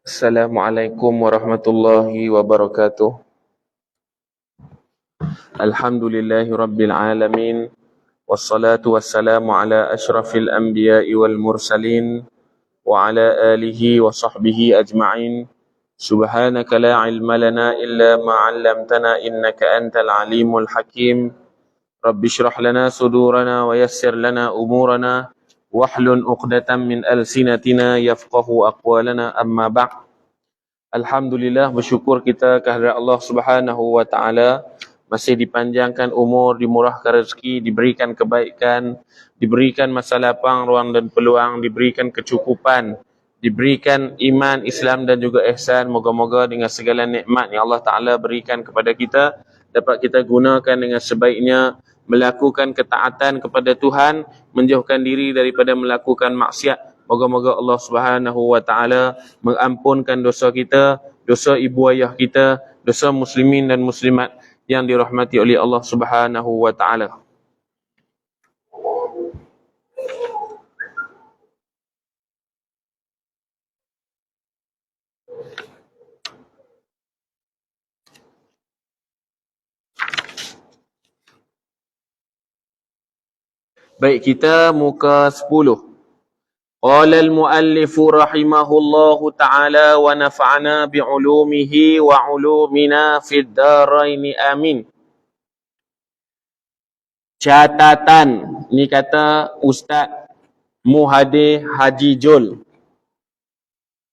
Assalamualaikum warahmatullahi wabarakatuh. Alhamdulillahi rabbil alamin. Wassalatu wassalamu ala ashrafil anbiya'i wal mursalin wa ala alihi wa sahbihi ajma'in. Subhanaka la ilma lana illa ma 'allamtana innaka antal alimul hakim. Rabbi shrah lana sudurana wa yassir lana umurana wahlul 'uqdatam min alsinatina yafqahu aqwalana, amma ba'd. Alhamdulillah, bersyukur kita kehadrat Allah Subhanahu wa taala, masih dipanjangkan umur, dimurahkan rezeki, diberikan kebaikan, diberikan masa lapang, ruang dan peluang, diberikan kecukupan, diberikan iman, Islam dan juga ihsan. Moga-moga dengan segala nikmat yang Allah Taala berikan kepada kita dapat kita gunakan dengan sebaiknya, melakukan ketaatan kepada Tuhan, menjauhkan diri daripada melakukan maksiat. Moga-moga Allah Subhanahu wa taala mengampunkan dosa kita, dosa ibu ayah kita, dosa muslimin dan muslimat yang dirahmati oleh Allah Subhanahu wa taala. Baik, kita muka 10. Qala al-muallifu rahimahullahu ta'ala wa nafa'ana bi'ulumihi wa 'ulumina fid dharain amin. Catatan, ni kata Ustaz Muhadir Haji Jul.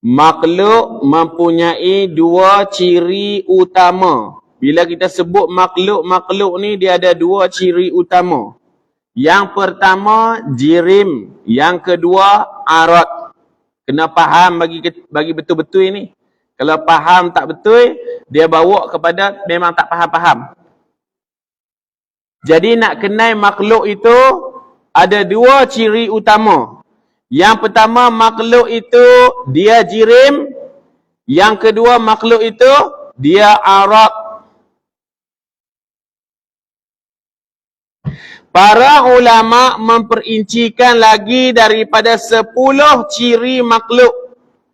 Makhluk mempunyai dua ciri utama. Bila kita sebut makhluk ni dia ada dua ciri utama. Yang pertama jirim, yang kedua arad. Kena faham bagi betul-betul ini. Kalau faham tak betul, dia bawa kepada memang tak faham-faham. Jadi nak kenal makhluk itu ada dua ciri utama. Yang pertama, makhluk itu dia jirim. Yang kedua, makhluk itu dia arad. Para ulama memperincikan lagi daripada 10 ciri makhluk.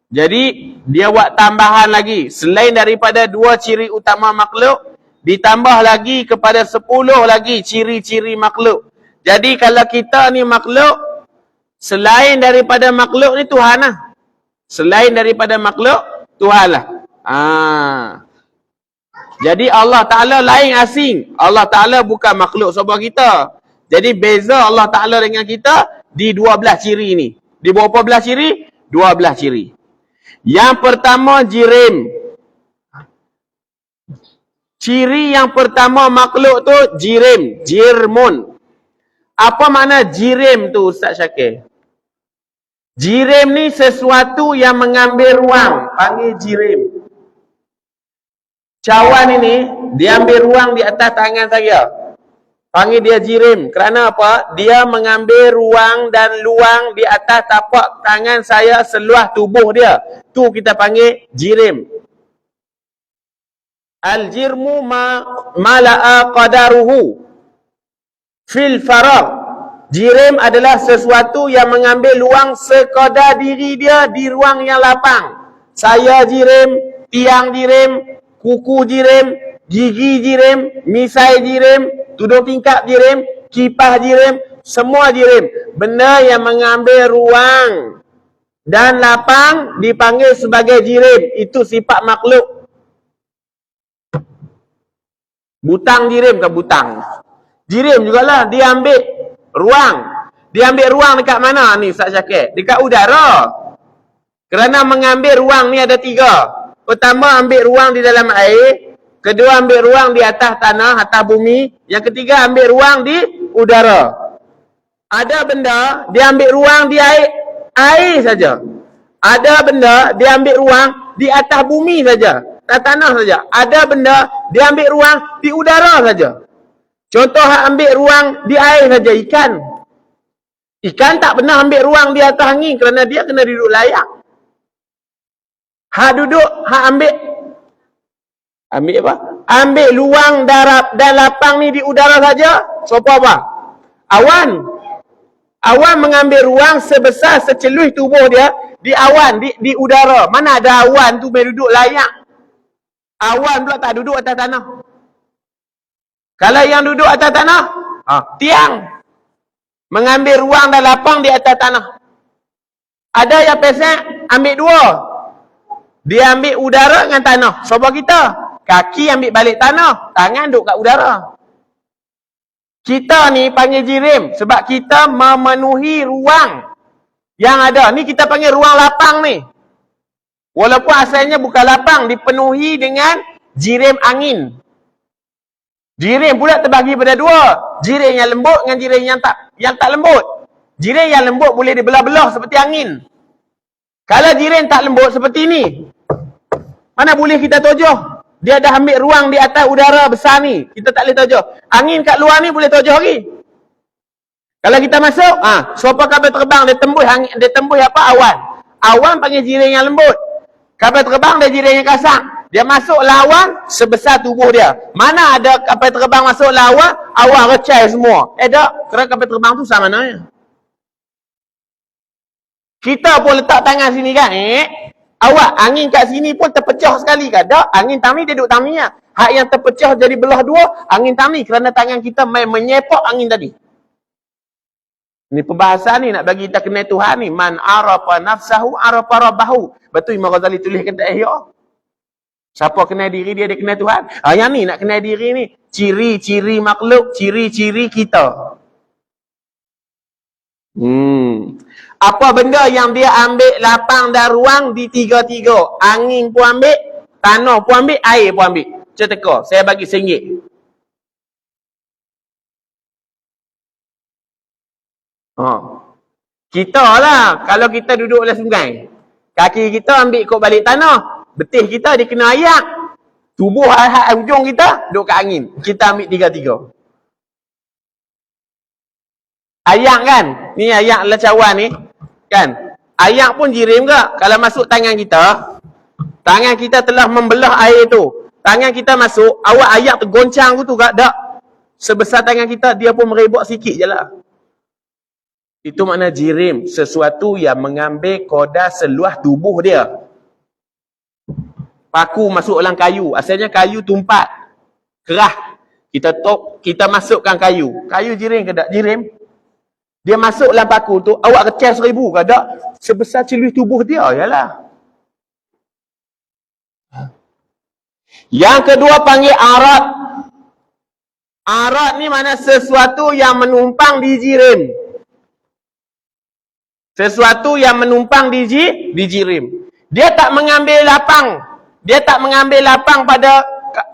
Jadi dia buat tambahan lagi. Selain daripada dua ciri utama makhluk, ditambah lagi kepada 10 lagi ciri-ciri makhluk. Jadi kalau kita ni makhluk, selain daripada makhluk ni Tuhan lah. Selain daripada makhluk, Tuhan lah. Jadi Allah Ta'ala lain asing. Allah Ta'ala bukan makhluk sebuah kita. Jadi beza Allah Ta'ala dengan kita di 12 ciri ni. Di berapa belas ciri? 12 ciri. Yang pertama jirim. Ciri yang pertama makhluk tu jirim. Jirmun. Apa makna jirim tu Ustaz Syakir? Jirim ni sesuatu yang mengambil ruang. Panggil jirim. Cawan ini, dia ambil ruang di atas tangan saya. Panggil dia jirim. Kerana apa? Dia mengambil ruang dan luang di atas tapak tangan saya seluas tubuh dia. Tu kita panggil jirim. Al-jirmu mala'a qadaruhu fil faragh. Jirim adalah sesuatu yang mengambil luang sekadar diri dia di ruang yang lapang. Saya jirim, tiang jirim, kuku jirim, gigi jirim, misai jirim, tudung tingkap jirim, kipas jirim, semua jirim. Benda yang mengambil ruang dan lapang dipanggil sebagai jirim. Itu sifat makhluk. Butang jirim ke butang? Jirim jugalah, dia ambil ruang. Dia ambil ruang dekat mana ni Ustaz Syakir? Dekat udara. Kerana mengambil ruang ni ada 3. Pertama, ambil ruang di dalam air. Kedua, ambil ruang di atas tanah, atas bumi. Yang ketiga, ambil ruang di udara. Ada benda, dia ambil ruang di air saja. Ada benda, dia ambil ruang di atas bumi saja. Atas tanah saja. Ada benda, dia ambil ruang di udara saja. Contoh, ambil ruang di air saja, ikan. Ikan tak pernah ambil ruang di atas angin kerana dia kena duduk layak. Hak duduk, hak ambil apa? Ambil luang darab dan lapang ni di udara saja. So apa? Awan. Awan mengambil ruang sebesar secelui tubuh dia di awan, di udara. Mana ada awan tu boleh duduk layak. Awan pula tak duduk atas tanah. Kalau yang duduk atas tanah, tiang. Mengambil ruang dan lapang di atas tanah. Ada yang pesek ambil dua. Dia ambil udara dengan tanah. Cuba kita. Kaki ambil balik tanah. Tangan duduk kat udara. Kita ni panggil jirim. Sebab kita memenuhi ruang yang ada. Ni kita panggil ruang lapang ni. Walaupun asalnya bukan lapang. Dipenuhi dengan jirim angin. Jirim pula terbagi pada dua. Jirim yang lembut dengan jirim yang tak lembut. Jirim yang lembut boleh dibelah-belah seperti angin. Kalau jirim tak lembut seperti ni, mana boleh kita tujuh? Dia dah ambil ruang di atas udara besar ni. Kita tak boleh tujuh. Angin kat luar ni boleh tujuh lagi. Kalau kita masuk, siapa kapal terbang dia tembus angin, dia tembus apa? Awan. Awan panggil jirim yang lembut. Kapal terbang dia jirim yang kasar. Dia masuk lawan sebesar tubuh dia. Mana ada kapal terbang masuk lawan, awan recai semua. Tak, kerana kapal terbang tu sama mana. Kita pun letak tangan sini kan. Awak angin kat sini pun terpecah sekali kan. Tak, angin tang ni dia duduk tang ni lah. Hak yang terpecah jadi belah dua, angin tang ni. Kerana tangan kita main menyepak angin tadi. Ini perbahasan ni nak bagi kita kenal Tuhan ni. Man arafa nafsahu arafa rabbahu. Betul Imam Ghazali tulis kata Ihya. Siapa kenal diri dia kenal Tuhan. Yang ni nak kenal diri ni. Ciri-ciri makhluk, ciri-ciri kita. Apa benda yang dia ambil lapang dan ruang di tiga-tiga. Angin pun ambil, tanah pun ambil, air pun ambil. Cetek, saya bagi RM1. Kita lah, kalau kita duduk dalam sungai, kaki kita ambil ikut balik tanah, betih kita dia kena ayak. Tubuh ujung kita duduk kat angin. Kita ambil tiga-tiga. Ayak kan? Ni ayak lacawan ni. Kan? Ayak pun jirim ke? Kalau masuk tangan kita telah membelah air tu. Tangan kita masuk, awak ayak tergoncang tu tak? Tak. Sebesar tangan kita, dia pun merebak sikit je lah. Itu makna jirim. Sesuatu yang mengambil kadar seluas tubuh dia. Paku masuk dalam kayu. Asalnya kayu tumpat. Kerah. Kita masukkan kayu. Kayu jirim ke tak? Jirim. Dia masuk dalam paku tu, awak kecil 1000 ke tak? Sebesar celui tubuh dia, yalah. Yang kedua panggil arat. Arat ni mana sesuatu yang menumpang di jirim. Sesuatu yang menumpang di jirim. Dia tak mengambil lapang. Dia tak mengambil lapang pada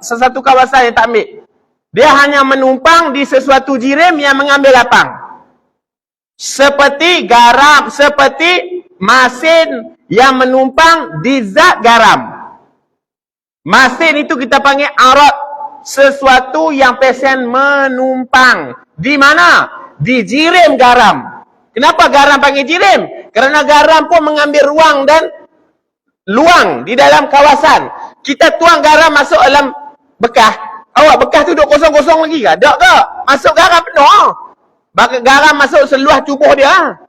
sesuatu kawasan yang tak ambil. Dia hanya menumpang di sesuatu jirim yang mengambil lapang. Seperti garam, seperti masin yang menumpang di zat garam. Masin itu kita panggil arat. Sesuatu yang pesen menumpang. Di mana? Di jirim garam. Kenapa garam panggil jirim? Kerana garam pun mengambil ruang dan luang di dalam kawasan. Kita tuang garam masuk dalam bekas. Awak bekas tu duduk kosong-kosong lagi ke? Tak ke? Masuk garam penuh. Garam masuk seluas tubuh dia.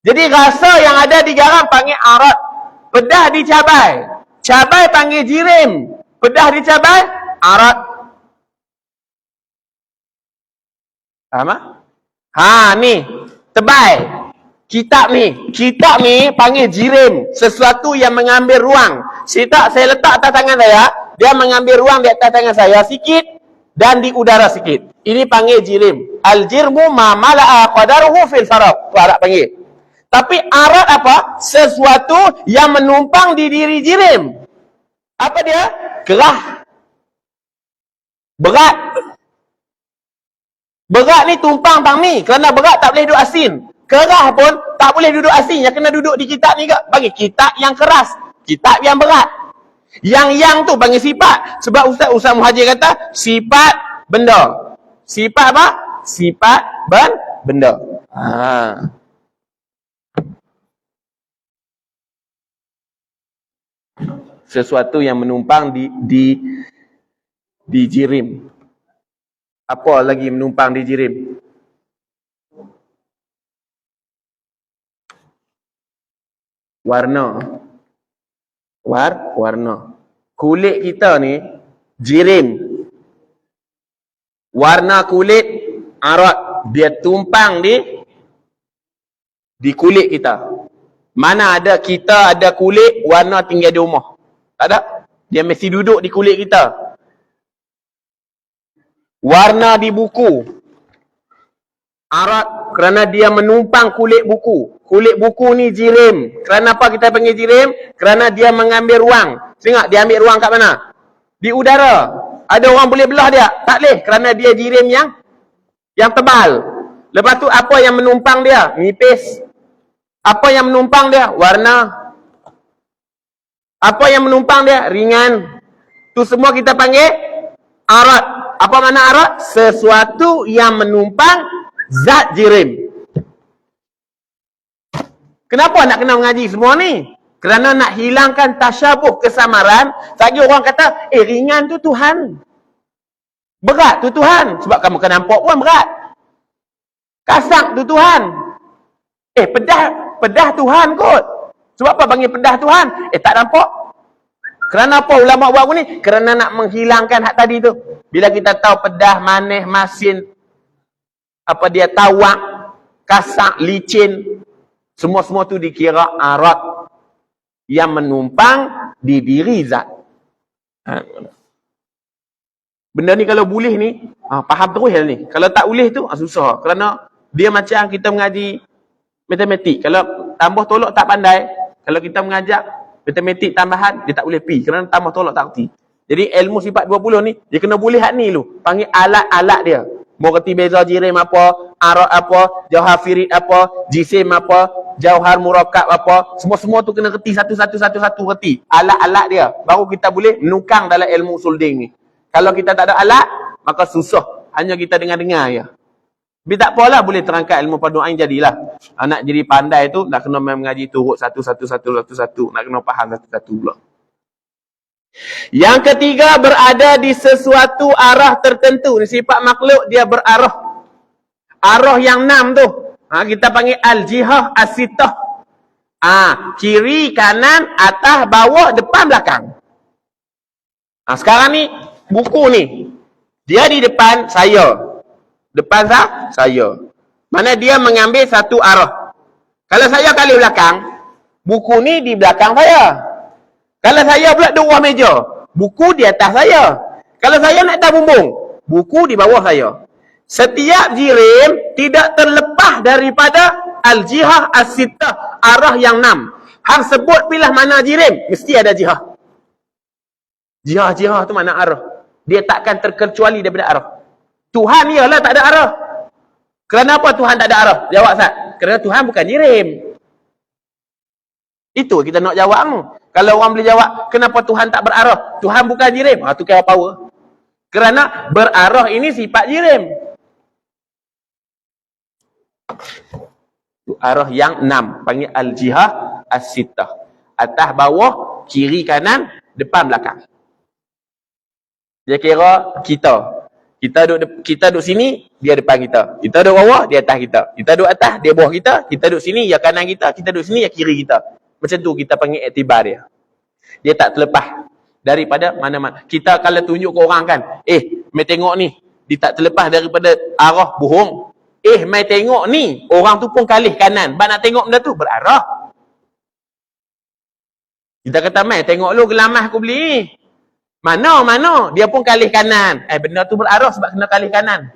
Jadi rasa yang ada di garam panggil arat. Pedah dicabai. Cabai panggil jirim. Pedah dicabai, arat. Faham tak? Ni. Tebai. Kitab ni panggil jirim. Sesuatu yang mengambil ruang. Saya letak atas tangan saya. Dia mengambil ruang di atas tangan saya sikit. Dan di udara sikit. Ini panggil jirim. Al-jirmu ma mala'a qadaruhu fil faraq. Tu Arab panggil. Tapi arat apa? Sesuatu yang menumpang di diri jirim. Apa dia? Kerah. Berat. Berat ni tumpang tang ni. Kerana berat tak boleh duduk asin. Kerah pun tak boleh duduk asin. Yang kena duduk di kitab ni ke? Bagi kitab yang keras. Kitab yang berat. Yang tu panggil sifat. Sebab Ustaz Muhajir kata, sifat benda. Sifat apa? Sifat benda. Sesuatu yang menumpang di jirim. Apa lagi menumpang di jirim? Warna. Warna. Kulit kita ni jirim. Warna kulit arat. Dia tumpang di kulit kita. Mana ada kita ada kulit, warna tinggal di rumah. Tak ada. Dia mesti duduk di kulit kita. Warna di buku. Arat kerana dia menumpang kulit buku. Kulit buku ni jirim. Kerana apa kita panggil jirim? Kerana dia mengambil ruang. Tengok dia ambil ruang kat mana? Di udara. Ada orang boleh belah dia? Tak boleh. Kerana dia jirim yang tebal. Lepas tu apa yang menumpang dia? Nipis. Apa yang menumpang dia? Warna. Apa yang menumpang dia? Ringan. Tu semua kita panggil arat. Apa makna arat? Sesuatu yang menumpang zat jirim. Kenapa nak kena mengaji semua ni? Kerana nak hilangkan tasyabuh kesamaran. Lagi orang kata, ringan tu Tuhan. Berat tu Tuhan. Sebab kamu kena nampak pun berat. Kasar tu Tuhan. Pedah Tuhan kot. Sebab apa panggil pedah Tuhan? Tak nampak. Kerana apa ulama buat ni? Kerana nak menghilangkan hak tadi tu. Bila kita tahu pedah, manis, masin, apa dia tawak, kasar, licin, semua-semua tu dikira arat yang menumpang di diri zat. Benda ni kalau boleh ni, faham terus hal ni. Kalau tak boleh tu, susah. Kerana dia macam kita mengaji matematik. Kalau tambah tolak tak pandai, kalau kita mengajak matematik tambahan, dia tak boleh pi. Kerana tambah tolak tak erti. Jadi ilmu sifat 20 ni, dia kena boleh hak ni dulu. Panggil alat-alat dia. Mau kerti beza jirim apa, arat apa, jauhar firid apa, jisim apa, jauhar murakkab apa. Semua-semua tu kena kerti satu-satu kerti. Alat-alat dia. Baru kita boleh menukang dalam ilmu usul din ni. Kalau kita tak ada alat, maka susah. Hanya kita dengar-dengar je. Tapi tak apalah, boleh terangkat ilmu padu ain jadilah. Nak jadi pandai tu, nak kena mengaji turut satu-satu. Nak kena faham satu-satu pula. Yang ketiga, berada di sesuatu arah tertentu. Sifat makhluk, dia berarah. Arah yang 6 tu. Kita panggil al-jihah as-sittah. Kiri, kanan, atas, bawah, depan, belakang. Sekarang ni, buku ni. Dia di depan saya. Depan saya. Mana dia mengambil satu arah. Kalau saya kali belakang, buku ni di belakang saya. Kalau saya pula duduk bawah meja, buku di atas saya. Kalau saya nak atas bumbung, buku di bawah saya. Setiap jirim tidak terlepas daripada al-jihah as-sittah, arah yang 6. Hang sebut pilih mana jirim, mesti ada jihah. Jihah tu mana arah. Dia takkan terkecuali daripada arah. Tuhan ialah tak ada arah. Kenapa Tuhan tak ada arah? Jawab Ustaz. Kerana Tuhan bukan jirim. Itu kita nak jawab tu. Kalau orang boleh jawab, kenapa Tuhan tak berarah? Tuhan bukan jirim. Tu kira power. Kerana berarah ini sifat jirim. Arah yang 6. Panggil al-jihah as-sittah. Atas, bawah, kiri, kanan, depan, belakang. Dia kira kita. Kita duduk sini, dia depan kita. Kita duduk bawah, dia atas kita. Kita duduk atas, dia bawah kita. Kita duduk sini, dia kanan kita. Kita duduk sini, dia kiri kita. Macam tu kita panggil iktibar dia. Dia tak terlepas daripada mana-mana. Kita kalau tunjuk ke orang kan, mai tengok ni. Dia tak terlepas daripada arah bohong. Mai tengok ni. Orang tu pun kalih kanan. Bak nak tengok benda tu, berarah. Kita kata, mai tengok lu gelamah aku beli ni. Mana? Dia pun kalih kanan. Benda tu berarah sebab kena kalih kanan.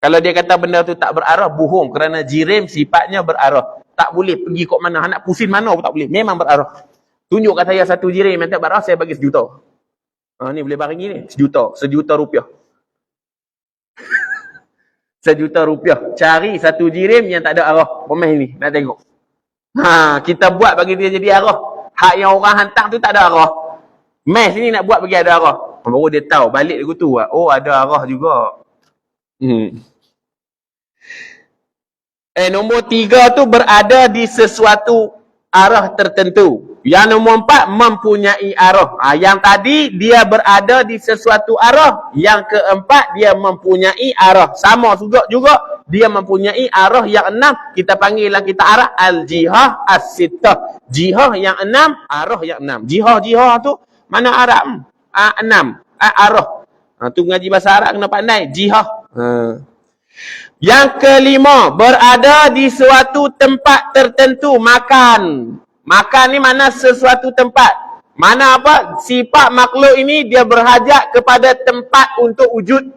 Kalau dia kata benda tu tak berarah, bohong. Kerana jirim sifatnya berarah. Tak boleh pergi kok mana. Nak pusing mana pun tak boleh. Memang berarah. Tunjuk kat saya satu jirim yang tak berarah, saya bagi 1 juta. Ni boleh barengi ni. 1 juta rupiah. 1 juta rupiah. Cari satu jirim yang tak ada arah. Pemain ni. Nak tengok. Kita buat bagi dia jadi arah. Hak yang orang hantar tu tak ada arah. Mes ni nak buat bagi ada arah. Baru dia tahu. Balik dia tu. Ada arah juga. Nombor 3 tu berada di sesuatu arah tertentu. Yang nombor 4 mempunyai arah. Yang tadi dia berada di sesuatu arah. Yang keempat dia mempunyai arah. Sama juga dia mempunyai arah yang 6. Kita panggillah kita arah al-jihah as-sittah. Jihah yang 6, arah yang 6. Jihah tu mana arah? 6. Arah. Tu ngaji bahasa Arab kena pandai. Jihah. Yang kelima, berada di suatu tempat tertentu. Makan. Makan ni mana sesuatu tempat. Mana apa? Sifat makhluk ini dia berhajat kepada tempat untuk wujud.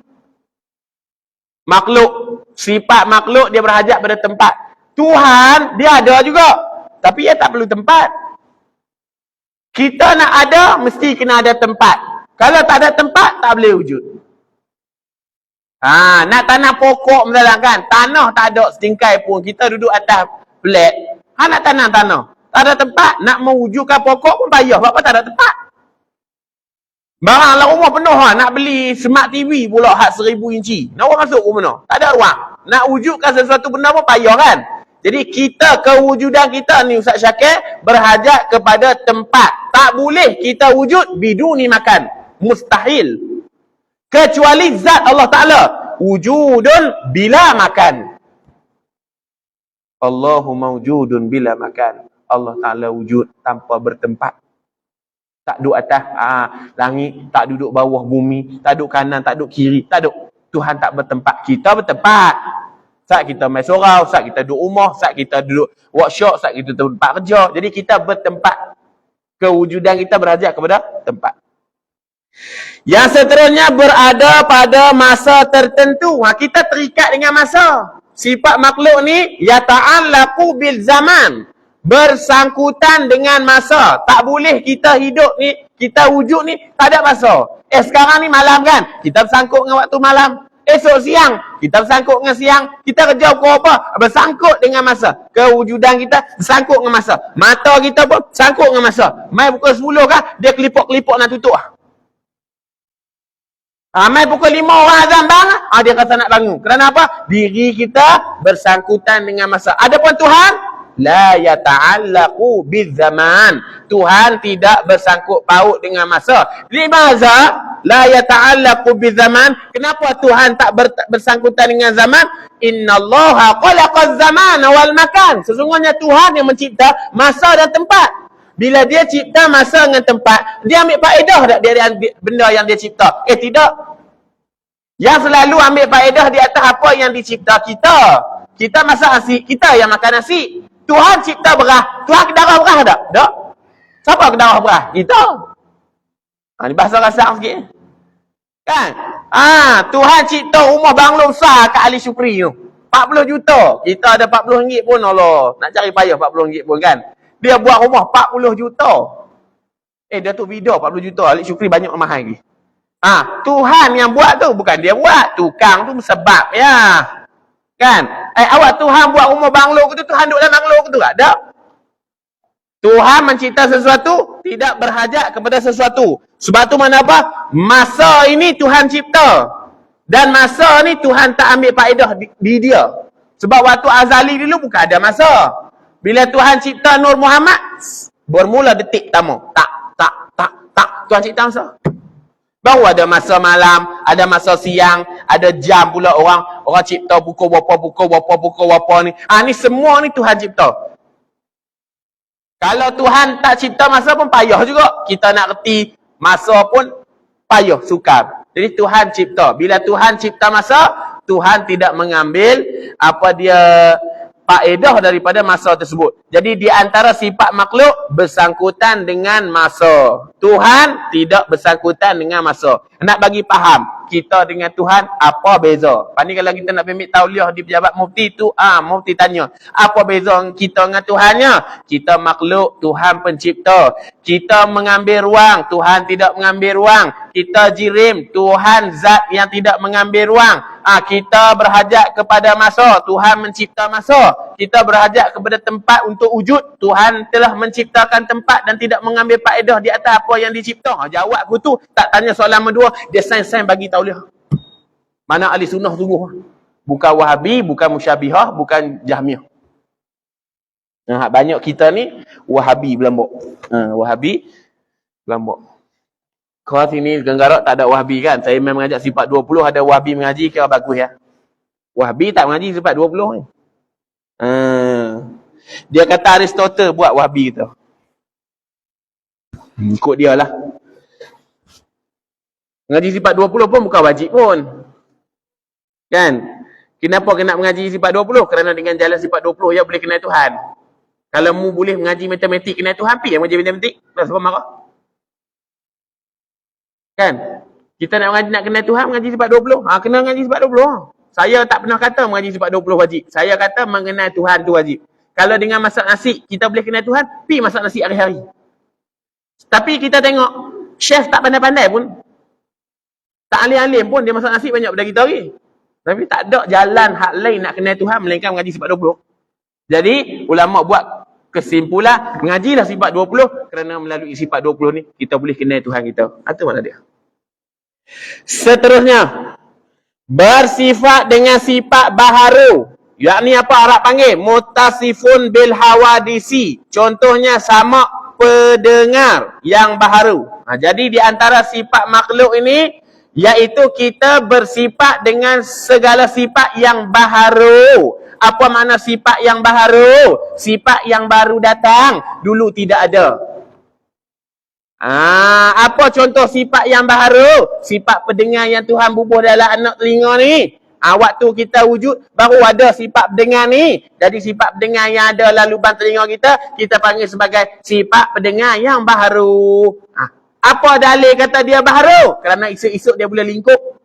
Makhluk. Sifat makhluk dia berhajat pada tempat. Tuhan dia ada juga. Tapi dia tak perlu tempat. Kita nak ada, mesti kena ada tempat. Kalau tak ada tempat, tak boleh wujud. Nak tanam pokok misalnya kan. Tanah tak ada setingkai pun. Kita duduk atas flat. Nak tanam tanah. Tak ada tempat. Nak mewujudkan pokok pun payah. Sebab apa tak ada tempat. Barang lah rumah penuh lah. Nak beli smart TV pula hak 1000 inci. Nak orang masuk pun mana? Tak ada ruang. Nak wujudkan sesuatu benda pun payah kan. Jadi kita, kewujudan kita ni Ustaz Syakir, berhajat kepada tempat. Tak boleh kita wujud biduni makan. Mustahil. Kecuali zat Allah Ta'ala. Wujudun bila makan. Allahu mawjudun bila makan. Allah Ta'ala wujud tanpa bertempat. Tak duduk atas langit, tak duduk bawah bumi, tak duduk kanan, tak duduk kiri, tak duduk. Tuhan tak bertempat. Kita bertempat. Saat kita main surau, saat kita duduk rumah, saat kita duduk workshop, saat kita tempat kerja. Jadi kita bertempat. Kewujudan kita berhajat kepada tempat. Yang seterusnya berada pada masa tertentu. Kita terikat dengan masa. Sifat makhluk ni yata'allaqu bil zaman. Bersangkutan dengan masa. Tak boleh kita hidup ni, kita wujud ni tak ada masa. Sekarang ni malam kan, kita bersangkut dengan waktu malam. Esok siang, kita bersangkut dengan siang. Kita kerja pukul apa? Bersangkut dengan masa. Kewujudan kita bersangkut dengan masa. Mata kita pun bersangkut dengan masa. Mai pukul 10 kan, dia kelipuk-kelipuk nak tutup. Mai pukul 5 orang azan bang, dia kata nak bangun. Kerana apa? Diri kita bersangkutan dengan masa. Adapun Tuhan, la yata'allaqu bizaman. Tuhan tidak bersangkut paut dengan masa. Limaza la yata'allaqu bizaman? Kenapa Tuhan tak bersangkutan dengan zaman? Innallaha khalaqaz zamana wal makan. Sesungguhnya Tuhan yang mencipta masa dan tempat. Bila dia cipta masa dengan tempat, dia ambil faedah tak dari benda yang dia cipta? Tidak. Yang selalu ambil faedah di atas apa yang dicipta kita. Kita masak nasi, kita yang makan nasi. Tuhan cipta beras. Tuhan kedarah beras tak? Tak. Siapa kedarah beras? Kita. Ni bahasa kasar sikit. Kan? Tuhan cipta rumah banglo besar kat Ali Syukri tu. 40 juta. Kita ada 40 ringgit pun Allah. Nak cari payah 40 ringgit pun kan. Dia buat rumah 40 juta. Dia tu video 40 juta. Ali Syukri banyak mahal lagi. Tuhan yang buat tu. Bukan dia buat. Tukang tu sebab ya. Kan? Awak Tuhan buat rumah banglo ke tu, Tuhan duduk dalam banglo ke tu? Tak ada. Tuhan mencipta sesuatu, tidak berhajat kepada sesuatu. Sebab tu mana apa? Masa ini Tuhan cipta. Dan masa ni Tuhan tak ambil faedah di dia. Sebab waktu azali dulu bukan ada masa. Bila Tuhan cipta Nur Muhammad, bermula detik pertama. Tak. Tuhan cipta masa. Baru ada masa malam, ada masa siang, ada jam pula orang cipta pukul berapa ni. Ni semua ni Tuhan cipta. Kalau Tuhan tak cipta masa pun payah juga. Kita nak reti masa pun payah, sukar. Jadi Tuhan cipta. Bila Tuhan cipta masa, Tuhan tidak mengambil apa dia faedah daripada masa tersebut. Jadi di antara sifat makhluk bersangkutan dengan masa. Tuhan tidak bersangkutan dengan masa. Nak bagi faham kita dengan Tuhan apa beza. Pani kalau kita nak ambil tauliah di pejabat mufti tu, mufti tanya, apa beza kita dengan Tuhannya? Kita makhluk, Tuhan pencipta. Kita mengambil ruang, Tuhan tidak mengambil ruang. Kita jirim, Tuhan zat yang tidak mengambil ruang. Kita berhajat kepada masa, Tuhan mencipta masa. Kita berhajat kepada tempat untuk wujud, Tuhan telah menciptakan tempat dan tidak mengambil faedah di atas apa yang dicipta. Jawab aku tu, tak tanya soalan nombor 2, dia sains-sains bagi tauliah. Mana ahli sunnah sungguh. Bukan Wahabi, bukan Musyabihah, bukan Jahmiyah. Banyak kita ni Wahabi Belambok. Wahabi Belambok. Kau sini Genggarak tak ada Wahabi kan? Saya memang mengajak sifat 20, ada Wahabi mengaji, kira bagus ya. Wahhabi tak mengaji sifat 20 ni. Dia kata Aristotle buat Wahhabi tu. Ikut dia lah. Mengaji sifat 20 pun bukan wajib pun. Kan? Kenapa kena mengaji sifat 20? Kerana dengan jalan sifat 20 ya boleh kenal Tuhan. Kalau mu boleh mengaji matematik kenal Tuhan, pergi yang mengaji matematik. Tak sebab marah. Kan? Kita nak mengaji, nak kenal Tuhan, mengaji sifat 20. Kena mengaji sifat 20. Saya tak pernah kata mengaji sifat 20 wajib. Saya kata mengenal Tuhan tu wajib. Kalau dengan masak nasi, kita boleh kenal Tuhan, pergi masak nasi hari-hari. Tapi kita tengok, chef tak pandai-pandai pun. Tak alim-alim pun, dia masak nasi banyak daripada kita lagi. Tapi tak ada jalan hak lain nak kenal Tuhan melainkan mengaji sifat 20. Jadi, ulama buat kesimpulan, mengajilah sifat 20 kerana melalui sifat 20 ni, kita boleh kenal Tuhan kita. Itu mana dia. Seterusnya, bersifat dengan sifat baharu. Yakni apa Arab panggil? Mutasifun bil hawadisi. Contohnya sama pendengar yang baharu. Jadi di antara sifat makhluk ini, iaitu kita bersifat dengan segala sifat yang baharu. Apa makna sifat yang baharu? Sifat yang baru datang, dulu tidak ada. Apa contoh sifat yang baharu? Sifat pendengar yang Tuhan bubuh dalam anak telinga ni. Waktu kita wujud, baru ada sifat pendengar ni. Jadi sifat pendengar yang ada dalam lubang telinga kita panggil sebagai sifat pendengar yang baharu. Apa dalil kata dia baharu? Kerana esok-esok dia boleh lingkup.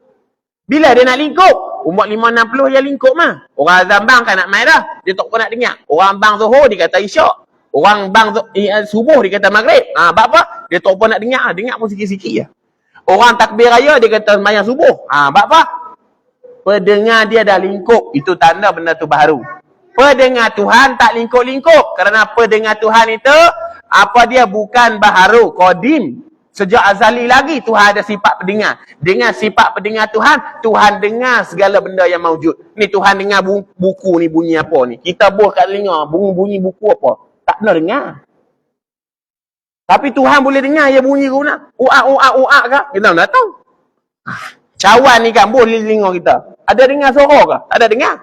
Bila dia nak lingkup? Umur 5-60 dia lingkup mah. Orang azan bang kan nak main dah. Dia tak pernah nak dengar. Orang bang Zuhur dia kata isyak. Orang bang subuh dia kata maghrib. Sebab apa? Dia tak pernah nak dengar. Dengar pun sikit-sikit je. Orang takbir raya dia kata sembahyang subuh. Sebab apa? Pendengar dia dah lingkup. Itu tanda benda tu baharu. Pendengar Tuhan tak lingkup-lingkup. Kerana pendengar Tuhan itu, apa dia bukan baharu. Qadim. Sejak azali lagi Tuhan ada sifat pendengar. Dengan sifat pendengar Tuhan, Tuhan dengar segala benda yang maujud. Ni Tuhan dengar buku ni bunyi apa ni. Kita buah kat telinga, bunyi buku apa. Tak pernah dengar. Tapi Tuhan boleh dengar dia bunyi guna. Uak kah? Kita tak tahu. Cawan ni kan boleh telinga kita. Ada dengar suara kah? Tak ada dengar.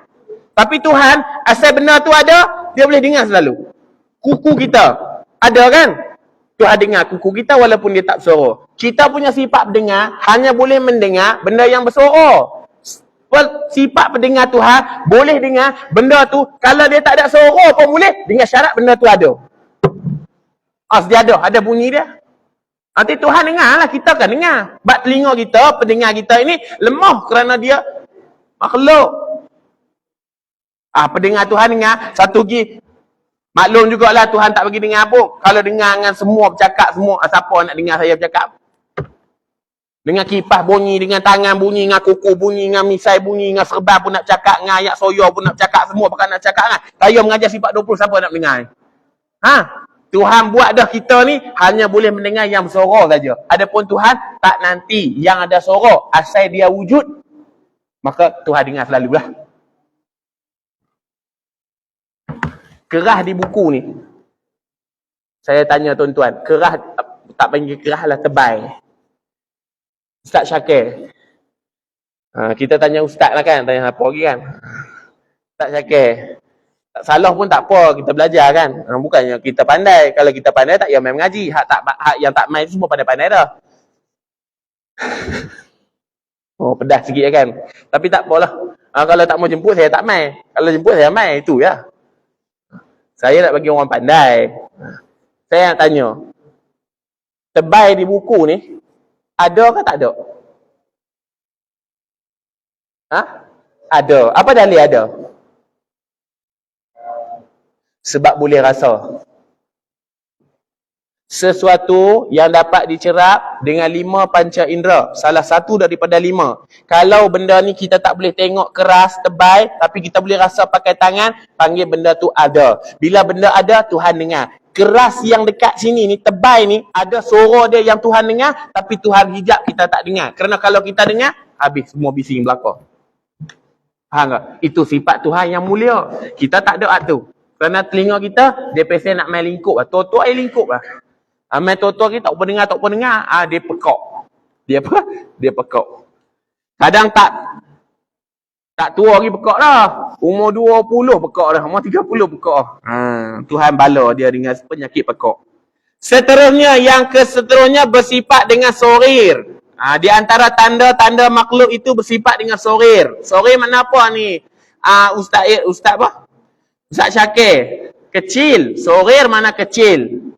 Tapi Tuhan, asal benda tu ada, dia boleh dengar selalu. Kuku kita ada kan? Tuhan dengar kuku kita walaupun dia tak bersuara. Kita punya sifat pendengar hanya boleh mendengar benda yang bersuara. Sifat pendengar Tuhan boleh dengar benda tu. Kalau dia tak ada suara pun boleh dengar syarat benda tu ada. Dia ada bunyi dia. Nanti Tuhan dengar lah, kita kan dengar. Sebab telinga kita, pendengar kita ini lemah kerana dia makhluk. Pendengar Tuhan dengar. Satu lagi, maklum jugalah Tuhan tak bagi dengar pun. Kalau dengar dengan semua bercakap semua, siapa nak dengar saya bercakap? Dengan kipas bunyi, dengan tangan bunyi, dengan kuku bunyi, dengan misai bunyi, dengan serban pun nak cakap, dengan ayat soya pun nak cakap, semua pakai nak cakap kan. Saya mengajar sifat 20, siapa nak dengar? Tuhan buat dah kita ni hanya boleh mendengar yang bersuara saja. Adapun Tuhan tak nanti yang ada suara, asal dia wujud, maka Tuhan dengar selalulah. Kerah di buku ni. Saya tanya tuan-tuan, kerah tak panggil kerah lah, tebal. Ustaz Syakir. Kita tanya ustaz lah kan, tanya apa lagi kan. Ustaz Syakir. Tak salah pun tak apa, kita belajar kan. Bukannya kita pandai. Kalau kita pandai tak payah main mengaji. Hak yang tak main semua pandai-pandai dah. Pedas sikit kan. Tapi tak apalah. Kalau tak mau jemput saya tak main. Kalau jemput saya main, itu ya. Saya nak bagi orang pandai. Saya nak tanya. Tebal di buku ni, ada ke tak ada? Ada. Apa dalil ada? Sebab boleh rasa. Sesuatu yang dapat dicerap dengan 5 panca indera. Salah satu daripada 5. Kalau benda ni kita tak boleh tengok keras, tebal, tapi kita boleh rasa pakai tangan, panggil benda tu ada. Bila benda ada, Tuhan dengar. Keras yang dekat sini ni, tebal ni, ada suara dia yang Tuhan dengar, tapi Tuhan hijab kita tak dengar. Kerana kalau kita dengar, habis semua bising belakang. Faham tak? Itu sifat Tuhan yang mulia. Kita tak ada tu. Kerana telinga kita, dia pesen nak main lingkup lah. Tua-tua air lingkup lah. Main tua-tua kita tak pernah dengar. Dia pekak. Dia apa? Dia pekak. Kadang tak. Tak tua lagi pekak dah. Umur 20 pekak dah. Umur 30 pekak. Tuhan bala dia dengan penyakit pekak. Seterusnya, yang keseterusnya bersifat dengan sorir. Di antara tanda-tanda makhluk itu bersifat dengan sorir. Sorir mana apa ni? Ustaz apa? Ustaz Syakir. Kecil. Sorir mana kecil.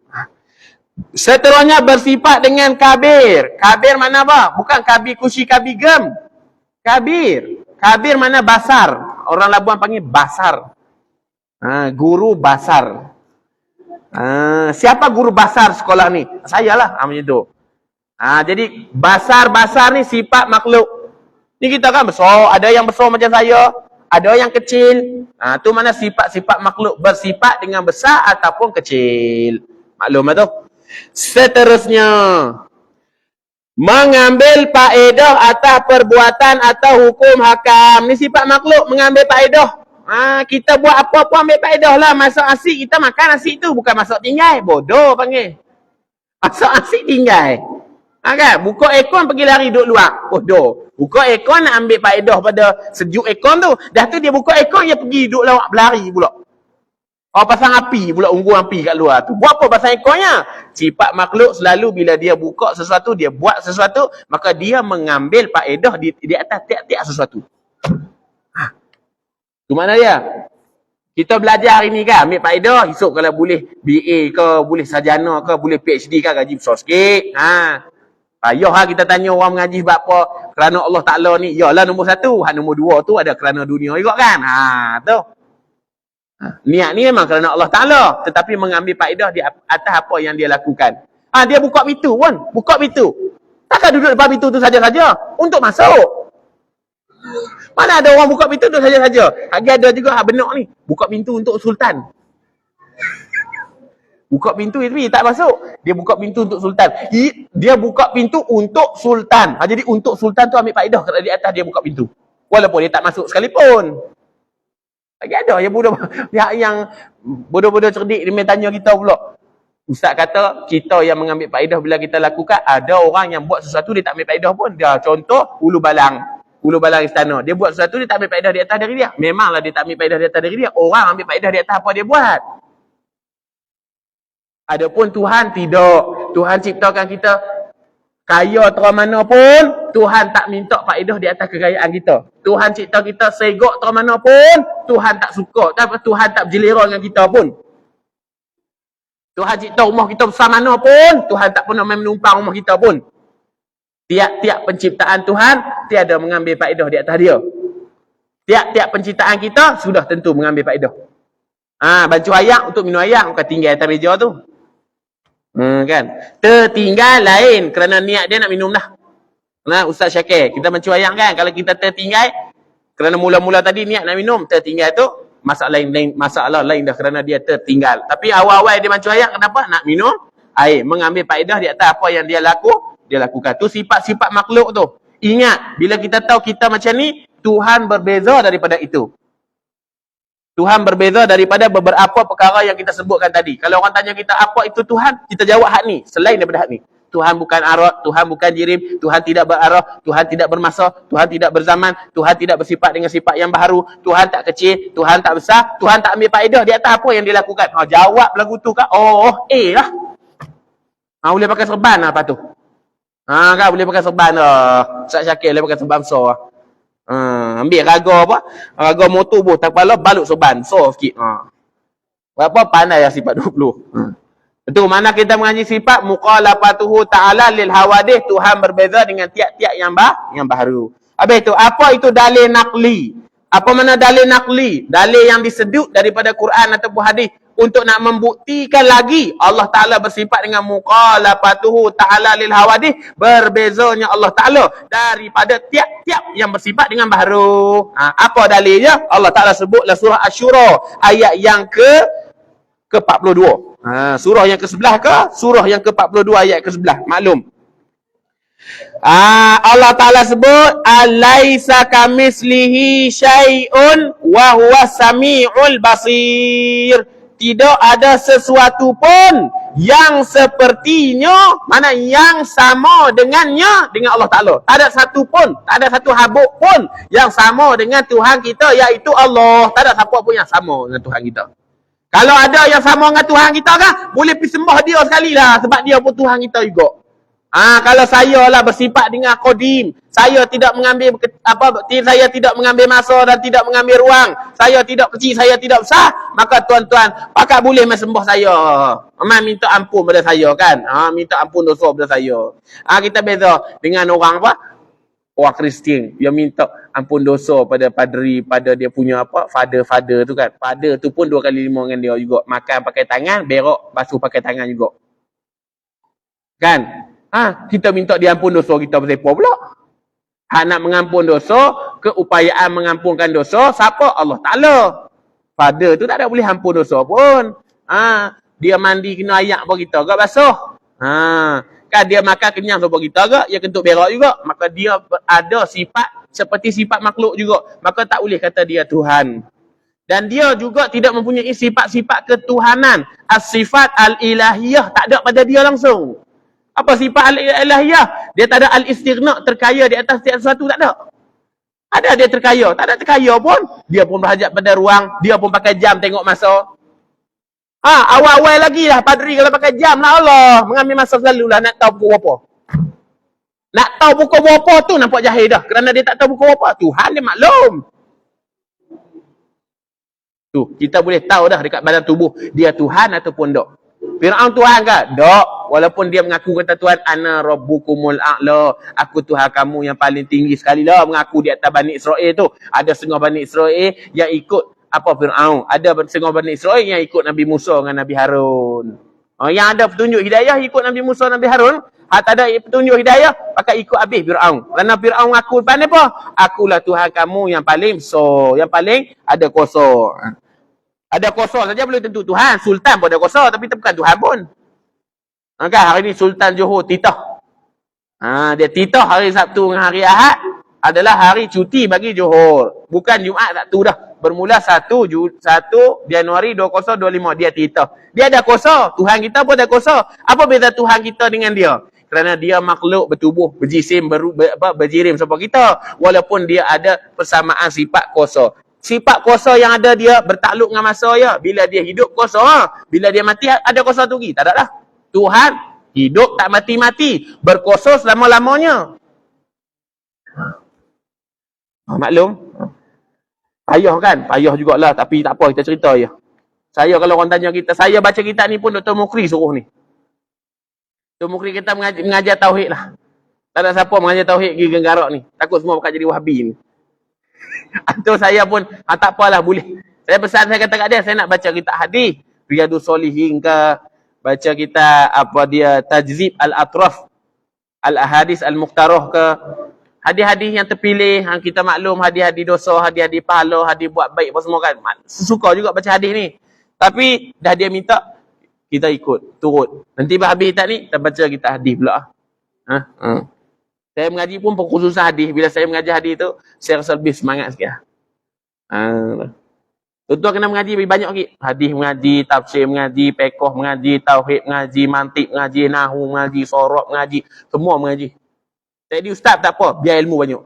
Seterusnya bersifat dengan kabir. Kabir mana apa? Bukan kabir kusi, kabir gem. Kabir. Kabir mana basar. Orang Labuan panggil basar. Guru basar. Siapa guru basar sekolah ni? Saya lah. Macam tu. Jadi basar-basar ni sifat makhluk. Ni kita kan besar. Ada yang besar macam saya. Ada yang kecil. Tu mana sifat-sifat makhluk. Bersifat dengan besar ataupun kecil. Maklum tu. Seterusnya, mengambil faedah atas perbuatan atau hukum hakam. Ni sifat makhluk, mengambil faedah. Kita buat apa pun ambil faedah lah. Masak asyik, kita makan asyik tu. Bukan masak tinggal. Bodoh panggil. Masak asyik tinggal. Kan? Buka aircon pergi lari duduk luar. Bodoh. Buka aircon nak ambil faedah pada sejuk aircon tu. Dah tu dia buka aircon, dia pergi duduk lawak berlari pula. Pasang api pula, unggun api kat luar tu. Buat apa pasang ekornya? Sifat makhluk selalu bila dia buka sesuatu, dia buat sesuatu, maka dia mengambil faedah di atas tiap-tiap sesuatu. Tu mana dia? Kita belajar hari ni kan, ambil faedah, esok kalau boleh BA ke, boleh sarjana ke, boleh PhD ke, gaji besar sikit. Payah lah kita tanya orang mengaji sebab apa? Kerana Allah Ta'ala ni, yalah nombor 1. Nombor 2 tu ada kerana dunia juga kan? Tu. Niat ni memang kerana Allah Ta'ala, tetapi mengambil faedah di atas apa yang dia lakukan. Dia buka pintu pun. Buka pintu. Takkan duduk depan pintu tu saja-saja. Untuk masuk. Mana ada orang buka pintu tu saja-saja. Lagi ada juga benak ni. Buka pintu untuk sultan. Buka pintu tapi tak masuk. Dia buka pintu untuk sultan. Dia buka pintu untuk sultan. Jadi untuk sultan tu ambil faedah kerana di atas dia buka pintu. Walaupun dia tak masuk sekalipun. Lagi ada yang bodoh-bodoh cerdik dia tanya kita pula. Ustaz kata kita yang mengambil faedah bila kita lakukan, ada orang yang buat sesuatu dia tak ambil faedah pun. Dia contoh ulu balang istana. Dia buat sesuatu dia tak ambil faedah di atas diri dia. Memanglah dia tak ambil faedah di atas diri dia. Orang ambil faedah di atas apa dia buat. Adapun Tuhan tidak. Tuhan ciptakan kita kaya terus mana pun, Tuhan tak minta faedah di atas kekayaan kita. Tuhan cipta kita segok terus mana pun, Tuhan tak suka. Tuhan tak berjelera dengan kita pun. Tuhan cipta rumah kita besar mana pun, Tuhan tak pernah menumpang rumah kita pun. Tiap-tiap penciptaan Tuhan, tiada mengambil faedah di atas dia. Tiap-tiap penciptaan kita, sudah tentu mengambil faedah. Baju ayak untuk minum ayak, bukan tinggal atas meja tu. Kan? Tertinggal lain kerana niat dia nak minum dah. Ustaz Syakir, kita mencuayang kan, kalau kita tertinggal kerana mula-mula tadi niat nak minum, tertinggal tu masalah lain dah kerana dia tertinggal. Tapi awal-awal dia mencuayang kenapa? Nak minum air, mengambil faedah di atas apa yang dia lakukan. Tu sifat-sifat makhluk tu. Ingat, bila kita tahu kita macam ni, Tuhan berbeza daripada itu. Tuhan berbeza daripada beberapa perkara yang kita sebutkan tadi. Kalau orang tanya kita apa itu Tuhan, kita jawab hak ni. Selain daripada hak ni. Tuhan bukan arah, Tuhan bukan jirim, Tuhan tidak berarah, Tuhan tidak bermasa, Tuhan tidak berzaman, Tuhan tidak bersifat dengan sifat yang baharu, Tuhan tak kecil, Tuhan tak besar, Tuhan tak ambil faedah di atas apa yang dia lakukan. Jawab lagu tu kan, lah. Boleh pakai serban lah lepas tu. Kan boleh pakai serban lah. Ustaz Syakir boleh pakai serban besar lah. Ambil raga motor buh tak kepala, balut serban so sikit. Berapa pandai lah sifat 20. Itu mana kita mengaji sifat muqalafatuhu ta'ala lil hawadih, Tuhan berbeza dengan tiap-tiap yang baru. Habis itu, apa itu dalil naqli? Apa mana dalil naqli? Dalil yang disedut daripada Quran ataupun hadis untuk nak membuktikan lagi Allah Ta'ala bersifat dengan muqalafatuhu ta'ala lil hawadih, berbezanya Allah Ta'ala daripada tiap-tiap yang bersifat dengan baharu. Apa dalilnya? Allah Ta'ala sebutlah surah Asy-Syura ayat yang ke-42. Surah yang ke-11 ke? Surah yang ke-42 ayat ke-11. Maklum. Allah Ta'ala sebut alaisa kamislihi syai'un wa huwa sami'ul basir. tidak ada sesuatu pun yang sepertinya, mana yang sama dengannya dengan Allah Ta'ala. Tak ada satu pun, tak ada satu habuk pun yang sama dengan Tuhan kita, iaitu Allah. Tak ada siapa pun yang sama dengan Tuhan kita. Kalau ada yang sama dengan Tuhan kita kan, boleh pergi sembah dia sekali lah, sebab dia pun Tuhan kita juga. Kalau saya lah bersifat dengan Qadim, saya tidak mengambil saya tidak mengambil masa dan tidak mengambil ruang, saya tidak kecil, saya tidak besar, maka tuan-tuan pakat boleh main sembah saya, minta ampun pada saya kan, minta ampun dosa pada saya. Kita beza dengan orang orang Kristian, dia minta ampun dosa pada padri, pada dia punya father tu kan. Father tu pun 2 kali 5 dengan dia juga, makan pakai tangan, berak basuh pakai tangan juga kan. Kita minta dia ampun dosa kita pasal apa pula? Nak mengampun dosa, keupayaan mengampunkan dosa siapa? Allah Ta'ala. Father tu tak ada boleh ampun dosa pun. Dia mandi kena ayak apa kita ke basuh. Kan dia makan kenyang apa kita ke, dia kentut berak juga. Maka dia ada sifat seperti sifat makhluk juga. Maka tak boleh kata dia Tuhan. Dan dia juga tidak mempunyai sifat-sifat ketuhanan. As-sifat al-ilahiyah tak ada pada dia langsung. Apa sifat al-ilahiyah? Dia tak ada al-istighna, terkaya di atas setiap sesuatu, tak ada. Ada dia terkaya, tak ada terkaya pun. Dia pun berhajat pada ruang, dia pun pakai jam tengok masa. Awal-awal lagi lah padri kalau pakai jam lah Allah. Mengambil masa selalu lah nak tahu pukul berapa. Nak tahu pukul berapa tu nampak jahil dah. Kerana dia tak tahu pukul berapa. Tuhan dia maklum. Tu, kita boleh tahu dah dekat badan tubuh dia Tuhan ataupun tak. Fir'aun Tuhan ke? Tak. Walaupun dia mengaku kata Tuhan, ana rabbukumul a'la, aku Tuhan kamu yang paling tinggi sekali lah, mengaku di atas Bani Israel tu. Ada setengah Bani Israel yang ikut Fir'aun. Ada setengah Bani Israel yang ikut Nabi Musa dengan Nabi Harun. Yang ada petunjuk hidayah ikut Nabi Musa dan Nabi Harun. Tak ada petunjuk hidayah, pakai ikut habis Fir'aun. Kerana Fir'aun mengaku depan apa? Akulah Tuhan kamu yang paling besar, yang paling ada kuasa. Ada kuasa saja belum tentu Tuhan. Sultan pun ada kuasa, tapi bukan Tuhan pun. Kan hari ni Sultan Johor titah. Dia titah hari Sabtu dengan hari Ahad adalah hari cuti bagi Johor. Bukan Jumaat Sabtu dah. Bermula 1 Januari 2025 dia titah. Dia ada kuasa. Tuhan kita pun ada kuasa. Apa beza Tuhan kita dengan dia? Kerana dia makhluk bertubuh, berjisim, berjirim seperti kita. Walaupun dia ada persamaan sifat kuasa. Sifat kuasa yang ada dia bertakluk dengan masa ya. Bila dia hidup kuasa, bila dia mati ada kuasa tu lagi. Tak ada dah. Tuhan hidup tak mati-mati, berkuasa selama-lamanya. Maklum? Payah kan? Payah jugalah, tapi tak apa, kita cerita je. Saya kalau orang tanya kita, saya baca kitab ni pun Dr. Mukri suruh ni. Dr. Mukri kita mengajar tauhid lah. Tak ada siapa mengajar tauhid pergi Genggarak ni. Takut semua bakal jadi Wahabi ni. Atau saya pun, tak apalah boleh. Saya pesan, saya kata kat dia, saya nak baca kitab hadis. Riyadus Solihin ke, baca kitab Tajzib Al-Atraf, Al-Ahadis Al-Mukhtarah ke. Hadis-hadis yang terpilih, kita maklum hadis-hadis dosa, hadis-hadis pahala, hadis buat baik apa semua kan. Suka juga baca hadis ni. Tapi dah dia minta, kita ikut, turut. Nanti habis kitab ni, kita baca kitab hadis pula. Saya mengaji pun pengkhususan hadis. Bila saya mengajar hadis tu, saya rasa lebih semangat sikit. Tuan-tuan kena mengaji lebih banyak lagi. Hadis mengaji, tafsir mengaji, fiqh mengaji, tauhid mengaji, mantik mengaji, nahwu mengaji, sorab mengaji. Semua mengaji. Jadi ustaz tak apa, biar ilmu banyak.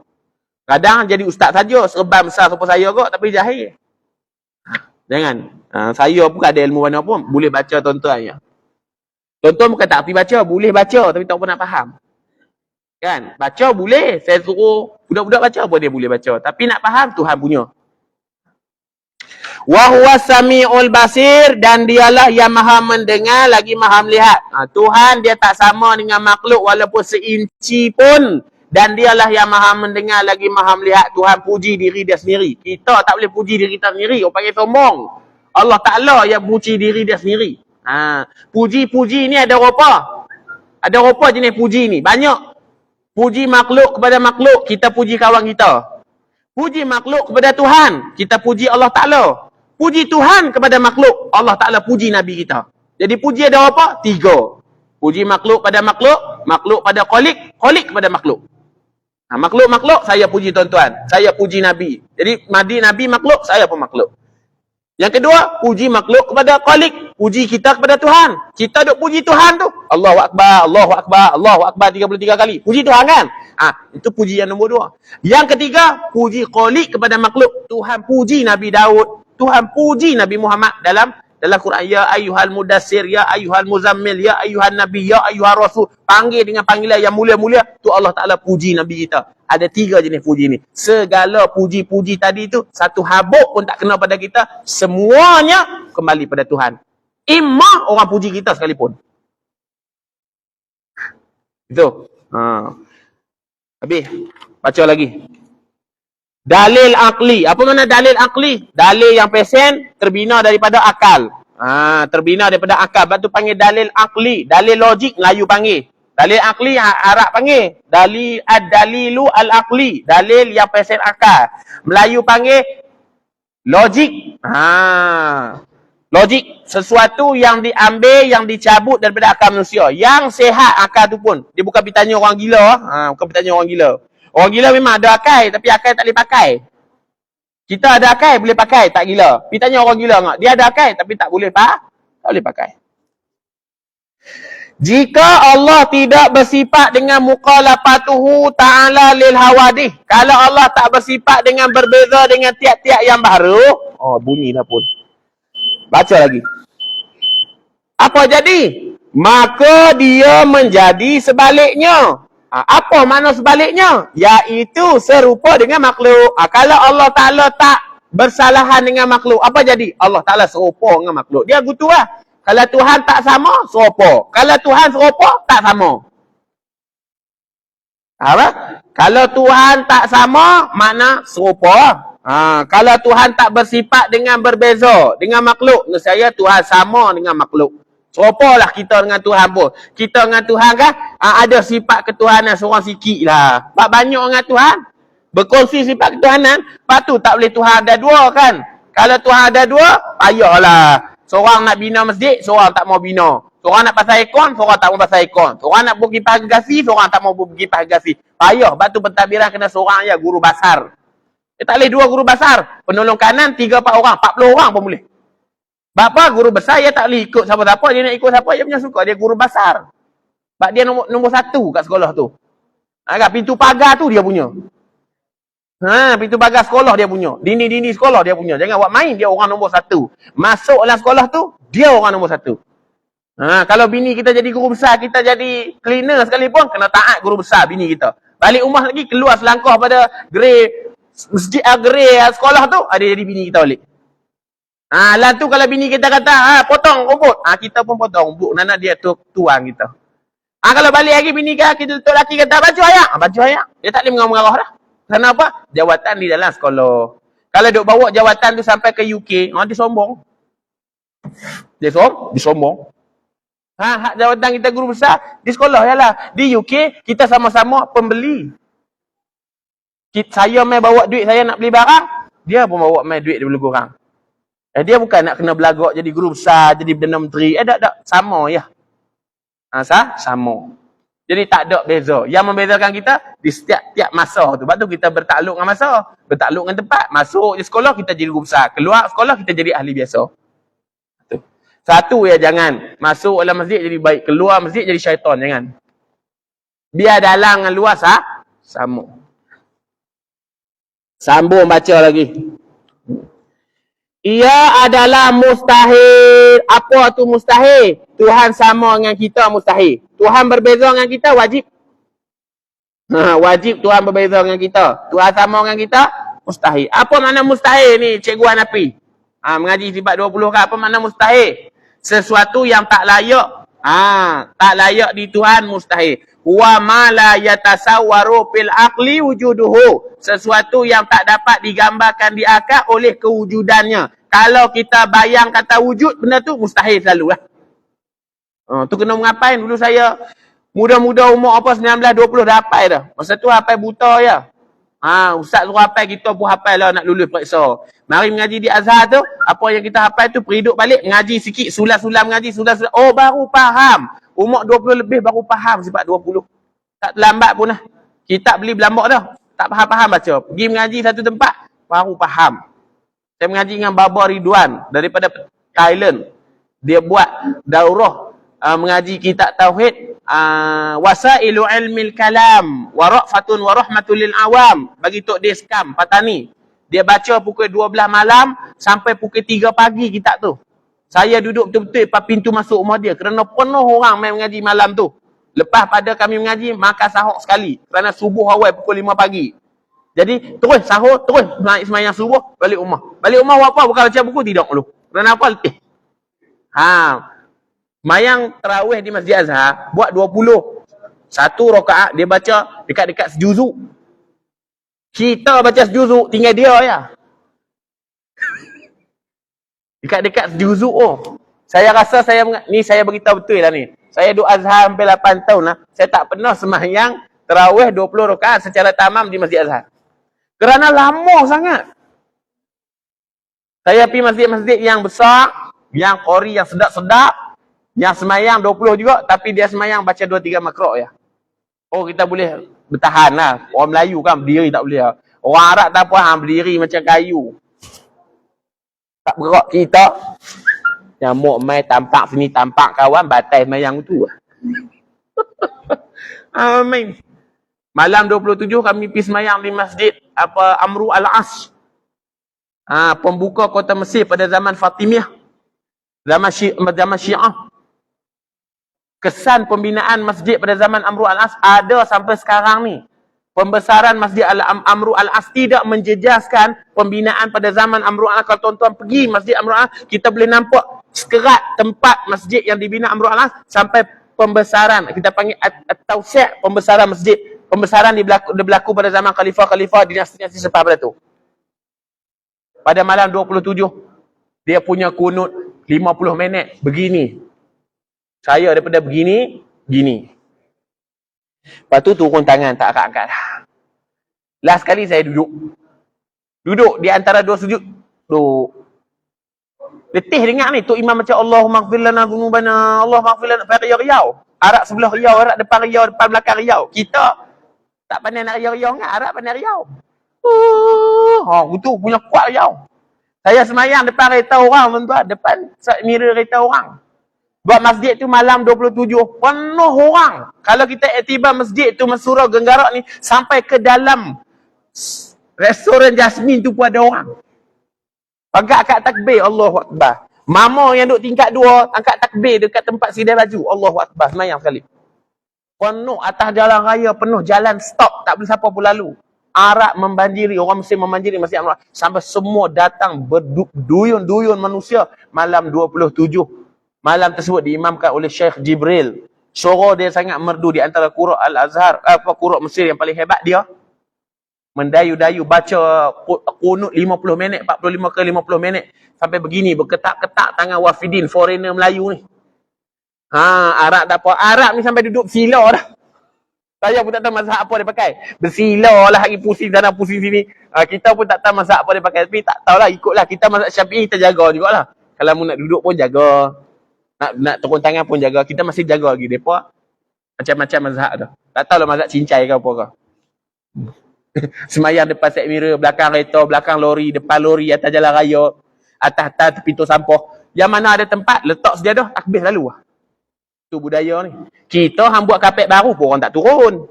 Kadang jadi ustaz saja, serban besar seperti saya kok, tapi jahil. Jangan. Saya pun ada ilmu mana pun, boleh baca tuan-tuan ya. Tuan-tuan bukan tak pergi baca, boleh baca tapi tak pernah faham. Kan? Baca boleh. Saya suruh budak-budak baca pun dia boleh baca. Tapi nak faham Tuhan punya. Wa huwas samiul basir, dan dialah yang maha mendengar lagi maha melihat. Tuhan dia tak sama dengan makhluk walaupun seinci pun. Dan dialah yang maha mendengar lagi maha melihat. Tuhan puji diri dia sendiri. Kita tak boleh puji diri kita sendiri. Orang panggil sombong. Allah Ta'ala yang puji diri dia sendiri. Puji-puji ni ada apa? Ada apa jenis puji ni? Banyak. Puji makhluk kepada makhluk, kita puji kawan kita. Puji makhluk kepada Tuhan, kita puji Allah Ta'ala. Puji Tuhan kepada makhluk, Allah Ta'ala puji Nabi kita. Jadi puji ada apa? 3. Puji makhluk pada makhluk, makhluk pada Khalik, Khalik kepada makhluk. Makhluk-makhluk, saya puji tuan-tuan. Saya puji Nabi. Jadi Nabi makhluk, saya pun makhluk. Yang kedua, puji makhluk kepada Khalik. Puji kita kepada Tuhan. Kita duk puji Tuhan tu. Allahu Akbar, Allahu Akbar, Allahu Akbar 33 kali. Puji Tuhan kan? Itu puji yang nombor 2. Yang ketiga, puji Khalik kepada makhluk. Tuhan puji Nabi Daud. Tuhan puji Nabi Muhammad dalam Quran. Ya ayyuhal mudassir, ya ayyuhal muzammil, ya ayyuhan nabi, ya ayyuhar rasul. Panggil dengan panggilan yang mulia-mulia. Tu Allah Ta'ala puji Nabi kita. Ada 3 jenis puji ni. Segala puji-puji tadi tu, satu habuk pun tak kena pada kita. Semuanya kembali pada Tuhan. Imam orang puji kita sekalipun. Itu. Habis. Baca lagi. Dalil akli. Apa makna dalil akli? Dalil yang pesen terbina daripada akal. Terbina daripada akal. Lepas tu panggil dalil akli. Dalil logik, Melayu panggil. Dalil akli, Arab panggil. Dalilu al-akli. Dalil yang pesen akal. Melayu panggil logik. Logik. Sesuatu yang diambil, yang dicabut daripada akal manusia. Yang sehat akal tu pun. Dia bukan pergi tanya orang gila. Bukan pergi tanya orang gila. Orang gila memang ada akal, tapi akal tak boleh pakai. Kita ada akal, boleh pakai, tak gila. Pergi tanya orang gila enggak? Dia ada akal, tapi tak boleh pakai. Jika Allah tidak bersifat dengan mukhalafatuhu ta'ala lil hawadih. Kalau Allah tak bersifat dengan berbeza dengan tiap-tiap yang baru. Bunyi dah pun. Baca lagi. Apa jadi? Maka dia menjadi sebaliknya. Apa makna sebaliknya? Iaitu serupa dengan makhluk. Kalau Allah Ta'ala tak bersalahan dengan makhluk, apa jadi? Allah Ta'ala serupa dengan makhluk. Dia gitu lah. Kalau Tuhan tak sama, serupa. Kalau Tuhan serupa, tak sama. Apa? Kalau Tuhan tak sama, makna serupa. Kalau Tuhan tak bersifat dengan berbeza dengan makhluk, nescaya Tuhan sama dengan makhluk. Serupalah kita dengan Tuhan pun. Kita dengan Tuhan kan ada sifat ketuhanan seorang sikit lah. Sebab banyak dengan Tuhan berkongsi sifat ketuhanan. Lepas tu tak boleh Tuhan ada 2 kan. Kalau Tuhan ada 2, payahlah. Seorang nak bina masjid, seorang tak mau bina. Seorang nak pasang aircon, seorang tak mau pasang aircon. Seorang nak buat kipas gergasi, seorang tak mau buat kipas gergasi. Payah. Sebab tu pentadbiran kena seorang je, guru besar. Dia tak boleh 2 guru besar. Penolong kanan 3-4 orang, 40 orang pun boleh. Bapa guru besar, dia tak boleh ikut siapa-siapa. Dia nak ikut siapa, dia punya suka. Dia guru besar. Sebab dia nombor 1 kat sekolah tu. Pintu pagar tu dia punya. Pintu pagar sekolah dia punya. Dinding-dinding sekolah dia punya. Jangan buat main, dia orang nombor 1. Masuk dalam sekolah tu, dia orang nombor 1. Kalau bini kita jadi guru besar, kita jadi cleaner sekalipun, kena taat guru besar bini kita. Balik rumah lagi, keluar selangkah pada grey masjid, grey sekolah tu, dia jadi bini kita balik. Lah tu kalau bini kita kata, potong rumput. Kita pun potong rumput. Nana dia tuang kita. Kalau balik lagi bini kita tu lelaki kata, baju ayak. Baju ayak. Dia tak boleh mengarah-mengarah dah. Kenapa? Jawatan di dalam sekolah. Kalau duk bawa jawatan tu sampai ke UK, dia sombong. Dia sombong. Hak jawatan kita guru besar, di sekolah yalah. Di UK, kita sama-sama pembeli. Saya main bawa duit, saya nak beli barang. Dia pun bawa main duit dia lebih kurang. Dia bukan nak kena belagak jadi guru besar, jadi Perdana Menteri. Tak. Sama ya. Sama. Jadi tak ada beza. Yang membezakan kita di setiap masa tu. Sebab tu kita bertakluk dengan masa. Bertakluk dengan tempat. Masuk di sekolah, kita jadi guru besar. Keluar sekolah, kita jadi ahli biasa. Satu ya, jangan. Masuk dalam masjid jadi baik. Keluar masjid jadi syaitan. Jangan. Biar dalam dengan luar sama. Sambung baca lagi. Ia adalah mustahil. Apa tu mustahil? Tuhan sama dengan kita mustahil. Tuhan berbeza dengan kita wajib. Wajib Tuhan berbeza dengan kita. Tuhan sama dengan kita mustahil. Apa makna mustahil ni Cikgu Hanafi? Mengaji sifat 20 kan. Apa makna mustahil? Sesuatu yang tak layak. Tak layak di Tuhan mustahil. Wa ma la yatasawwaru fil aqli wujuduhu. Sesuatu yang tak dapat digambarkan di akal oleh kewujudannya. Kalau kita bayang kata wujud, benda tu mustahil selalu lah. Tu kena mengapain dulu saya muda-muda umur 19 20 dah hafal dah. Masa tu hafal buta je. Ustaz suruh hafal, kita pun hafal lah nak lulus periksa. Mari mengaji di Azhar tu, apa yang kita hafal tu periduk balik, mengaji sikit, sulam-sulam mengaji, sulam-sulam. Baru faham. Umur 20 lebih baru faham sifat 20. Tak terlambat pun lah. Kitab beli berlambak dah. Tak faham-faham baca. Pergi mengaji satu tempat, baru faham. Saya mengaji dengan Baba Ridwan daripada Thailand. Dia buat daurah mengaji kitab tauhid, wasailu ilmil kalam wa ra'fatun wa rahmatul lil awam, bagi Tok Deskam Patani. Dia baca pukul 12 malam sampai pukul 3 pagi kitab tu. Saya duduk betul-betul depan pintu masuk rumah dia kerana penuh orang main mengaji malam tu. Lepas pada kami mengaji, makan sahur sekali kerana subuh awal pukul 5 pagi. Jadi terus sahur, terus semayang subuh, balik rumah. Balik rumah buat apa? Bukan baca buku, tidur dulu. Kerana apa? Letih. Mayang tarawih di Masjid Azhar buat 20. Satu rakaat dia baca dekat-dekat sejuzuk. Kita baca sejuzuk, tinggal dia ya. Dekat-dekat sejuzuk Saya rasa ni saya beritahu betul lah ni. Saya duduk Azhar hampir 8 tahun lah. Saya tak pernah sembahyang tarawih 20 rakaat secara tamam di Masjid Azhar. Kerana lama sangat. Saya pergi masjid-masjid yang besar, yang qori, yang sedap-sedap, yang semayang 20 juga, tapi dia semayang baca 2-3 makro' ya. Kita boleh bertahan lah. Orang Melayu kan berdiri tak boleh lah. Orang Arab tak apa, berdiri macam kayu. Tak bergerak kita. Nyamuk main tampak sini, tampak kawan, batai semayang tu. Amin. Malam 27 kami pergi semayang di masjid Amru Al-As. Pembuka kota Mesir pada zaman Fatimiyah. Zaman Syiah. Kesan pembinaan masjid pada zaman Amru Al-As ada sampai sekarang ni. Pembesaran Masjid Amru Al-As tidak menjejaskan pembinaan pada zaman Amru Al-As. Kalau tuan-tuan pergi Masjid Amru Al-As, kita boleh nampak sekerat tempat masjid yang dibina Amru Al-As sampai pembesaran. Kita panggil at-tawsi', pembesaran masjid. Pembesaran berlaku pada zaman khalifah-khalifah dinasti-dinasti selepas pada tu. Pada malam 27, dia punya kunut 50 minit begini. Saya daripada begini, gini. Lepas tu turun tangan, tak angkat-angkat. Last kali saya duduk. Duduk di antara dua sujud. Duduk. Letih dengar ni. Tok Imam macam Allahumma gfir lana dhunubana, Allahumma gfir lana. Pakai riau. Arak sebelah riau, arak depan riau, depan belakang riau. Kita tak pandai nak riau-riau kan? Arak pandai riau. Itu punya kuat riau. Saya semayang depan kereta orang, tuan-tuan. Depan mirror kereta orang. Buat masjid tu malam 27. Penuh orang. Kalau kita iktibar masjid tu, Surau Genggarak ni, sampai ke dalam restoran Jasmine tu pun ada orang. Angkat takbir, Allahu Akbar. Mama yang duduk tingkat 2, angkat takbir dekat tempat sidai baju. Allahu Akbar, semayang sekali. Penuh atas jalan raya, penuh jalan stop, tak boleh siapa pun lalu. Arak membanjiri, orang Mesir membanjiri Masjid Amru. Sampai semua datang berduyun-duyun manusia malam 27. Malam tersebut diimamkan oleh Syekh Jibril. Suara dia sangat merdu di antara qura' Al-Azhar, qura' Mesir yang paling hebat dia. Mendayu-dayu baca kunut 50 minit, 45 ke 50 minit. Sampai begini, berketak-ketak tangan wafidin, foreigner Melayu ni. Arab tak apa. Arab ni sampai duduk bersila dah. Saya pun tak tahu mazhab apa dia pakai. Bersila lah, hari pusing sana, pusing sini. Kita pun tak tahu mazhab apa dia pakai. Tapi tak tahulah, ikutlah. Kita mazhab Syafi'i, kita jaga jugalah. Kalau mu nak duduk pun jaga. Nak turun tangan pun jaga. Kita masih jaga lagi. Mereka macam-macam mazhab tu. Tak tahulah mazhab cincai ke apa ke. Semayang depan set mirror, belakang kereta, belakang lori, depan lori, atas jalan raya, atas pintu sampah. Yang mana ada tempat, letak sejadah, takbir lalu lah. Itu budaya ni. Kita hang buat kapet baru pun orang tak turun.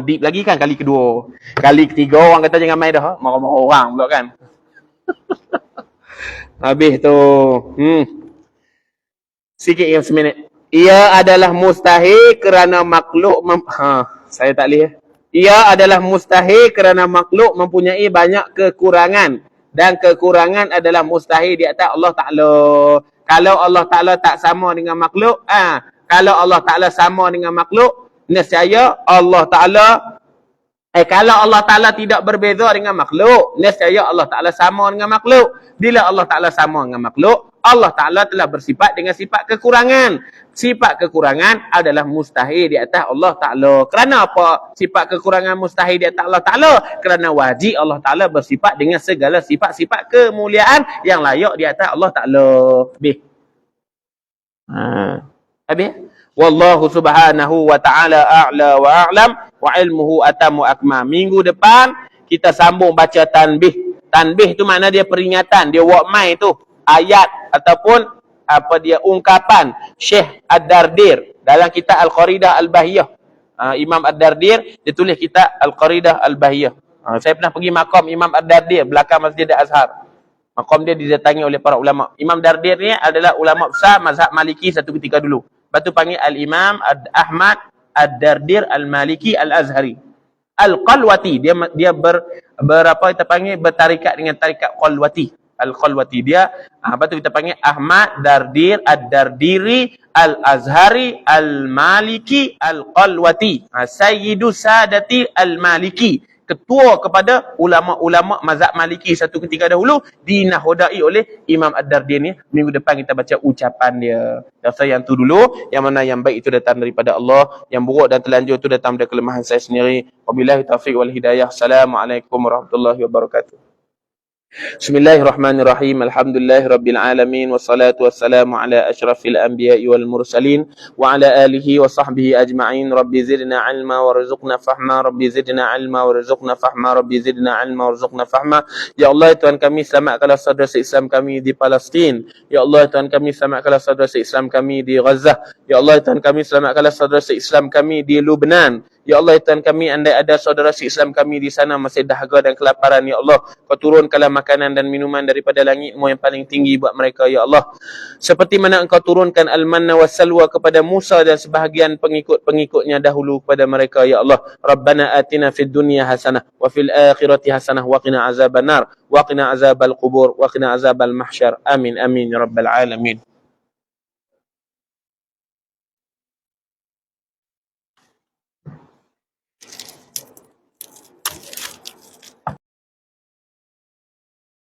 Deep lagi kan kali kedua. Kali ketiga orang kata jangan main dah. Marah-marah orang pula kan. Habis tu. Sikit yang seminit. Ia adalah mustahil kerana makhluk saya tak boleh. Ia adalah mustahil kerana makhluk mempunyai banyak kekurangan. Dan kekurangan adalah mustahil di atas Allah Ta'ala. Kalau Allah Ta'ala tak sama dengan makhluk, kalau Allah Ta'ala sama dengan makhluk, nescaya Allah Ta'ala, kalau Allah Ta'ala tidak berbeza dengan makhluk, nescaya Allah Ta'ala sama dengan makhluk. Bila Allah Ta'ala sama dengan makhluk, Allah Ta'ala telah bersifat dengan sifat kekurangan. Sifat kekurangan adalah mustahil di atas Allah Ta'ala. Kerana apa sifat kekurangan mustahil di atas Allah Ta'ala? Kerana wajib Allah Ta'ala bersifat dengan segala sifat-sifat kemuliaan yang layak di atas Allah Ta'ala. Habis. Habis. Wallahu subhanahu wa ta'ala a'la wa a'lam wa ilmuhu atamu akmal. Minggu depan kita sambung baca tanbih. Tanbih tu makna dia peringatan, dia wakmai tu ayat ataupun apa dia ungkapan Syekh Ad-Dardir dalam kitab Al-Qaridah Al-Bahiyah. Imam Ad-Dardir dia tulis kitab Al-Qaridah Al-Bahiyah. Saya pernah pergi makam Imam Ad-Dardir belakang Masjid Al-Azhar. Makam dia didatangi oleh para ulama. Imam Dardir ni adalah ulama besar mazhab Maliki satu ketika dulu. Lepas tu panggil Al-Imam Ahmad Ad-Dardir Al-Maliki Al-Azhari. Al-Qalwati, dia berapa kita panggil bertarikat dengan tarikat Qalwati. Al-Qalwati dia lepas tu kita panggil Ahmad Dardir Ad-Dardiri Al-Azhari Al-Maliki Al-Qalwati. Sayyidu Sadati Al-Maliki, ketua kepada ulama-ulama mazhab Maliki satu ketika dahulu, dinahodai oleh Imam Ad-Dardir ni. Minggu depan kita baca ucapan dia. Rasa yang tu dulu, yang mana yang baik itu datang daripada Allah, yang buruk dan telanjur itu datang dari kelemahan saya sendiri. Wabillahi taufiq wal hidayah. Assalamualaikum warahmatullahi wabarakatuh. Bismillahirrahmanirrahim. Alhamdulillahirabbil alamin wassalatu wassalamu ala asyrafil anbiya'i wal mursalin wa ala alihi wa sahbihi ajma'in. Rabbi zidna ilma warzuqna fahma. Rabbi zidna ilma warzuqna fahma. Rabbi zidna ilma warzuqna fahma. Ya Allah, Tuhan kami, selamatkanlah saudara Islam kami di Palestin. Ya Allah, Tuhan kami, selamatkanlah saudara Islam kami di Gaza. Ya Allah, Tuhan kami, selamatkanlah saudara Islam kami di Lubnan. Ya Allah, Tuhan kami, andai ada saudara Islam kami di sana masih dahaga dan kelaparan, Ya Allah, Kau turunkanlah makanan dan minuman daripada langit-Mu yang paling tinggi buat mereka, Ya Allah. Seperti mana Engkau turunkan al-manna was-salwa kepada Musa dan sebahagian pengikut-pengikutnya dahulu kepada mereka, Ya Allah. Rabbana atina fid dunya hasanah wa fil akhirati hasanah wa qina azabannar wa qina azabal qubur wa qina azabal mahsyar. Amin amin ya rabbal alamin.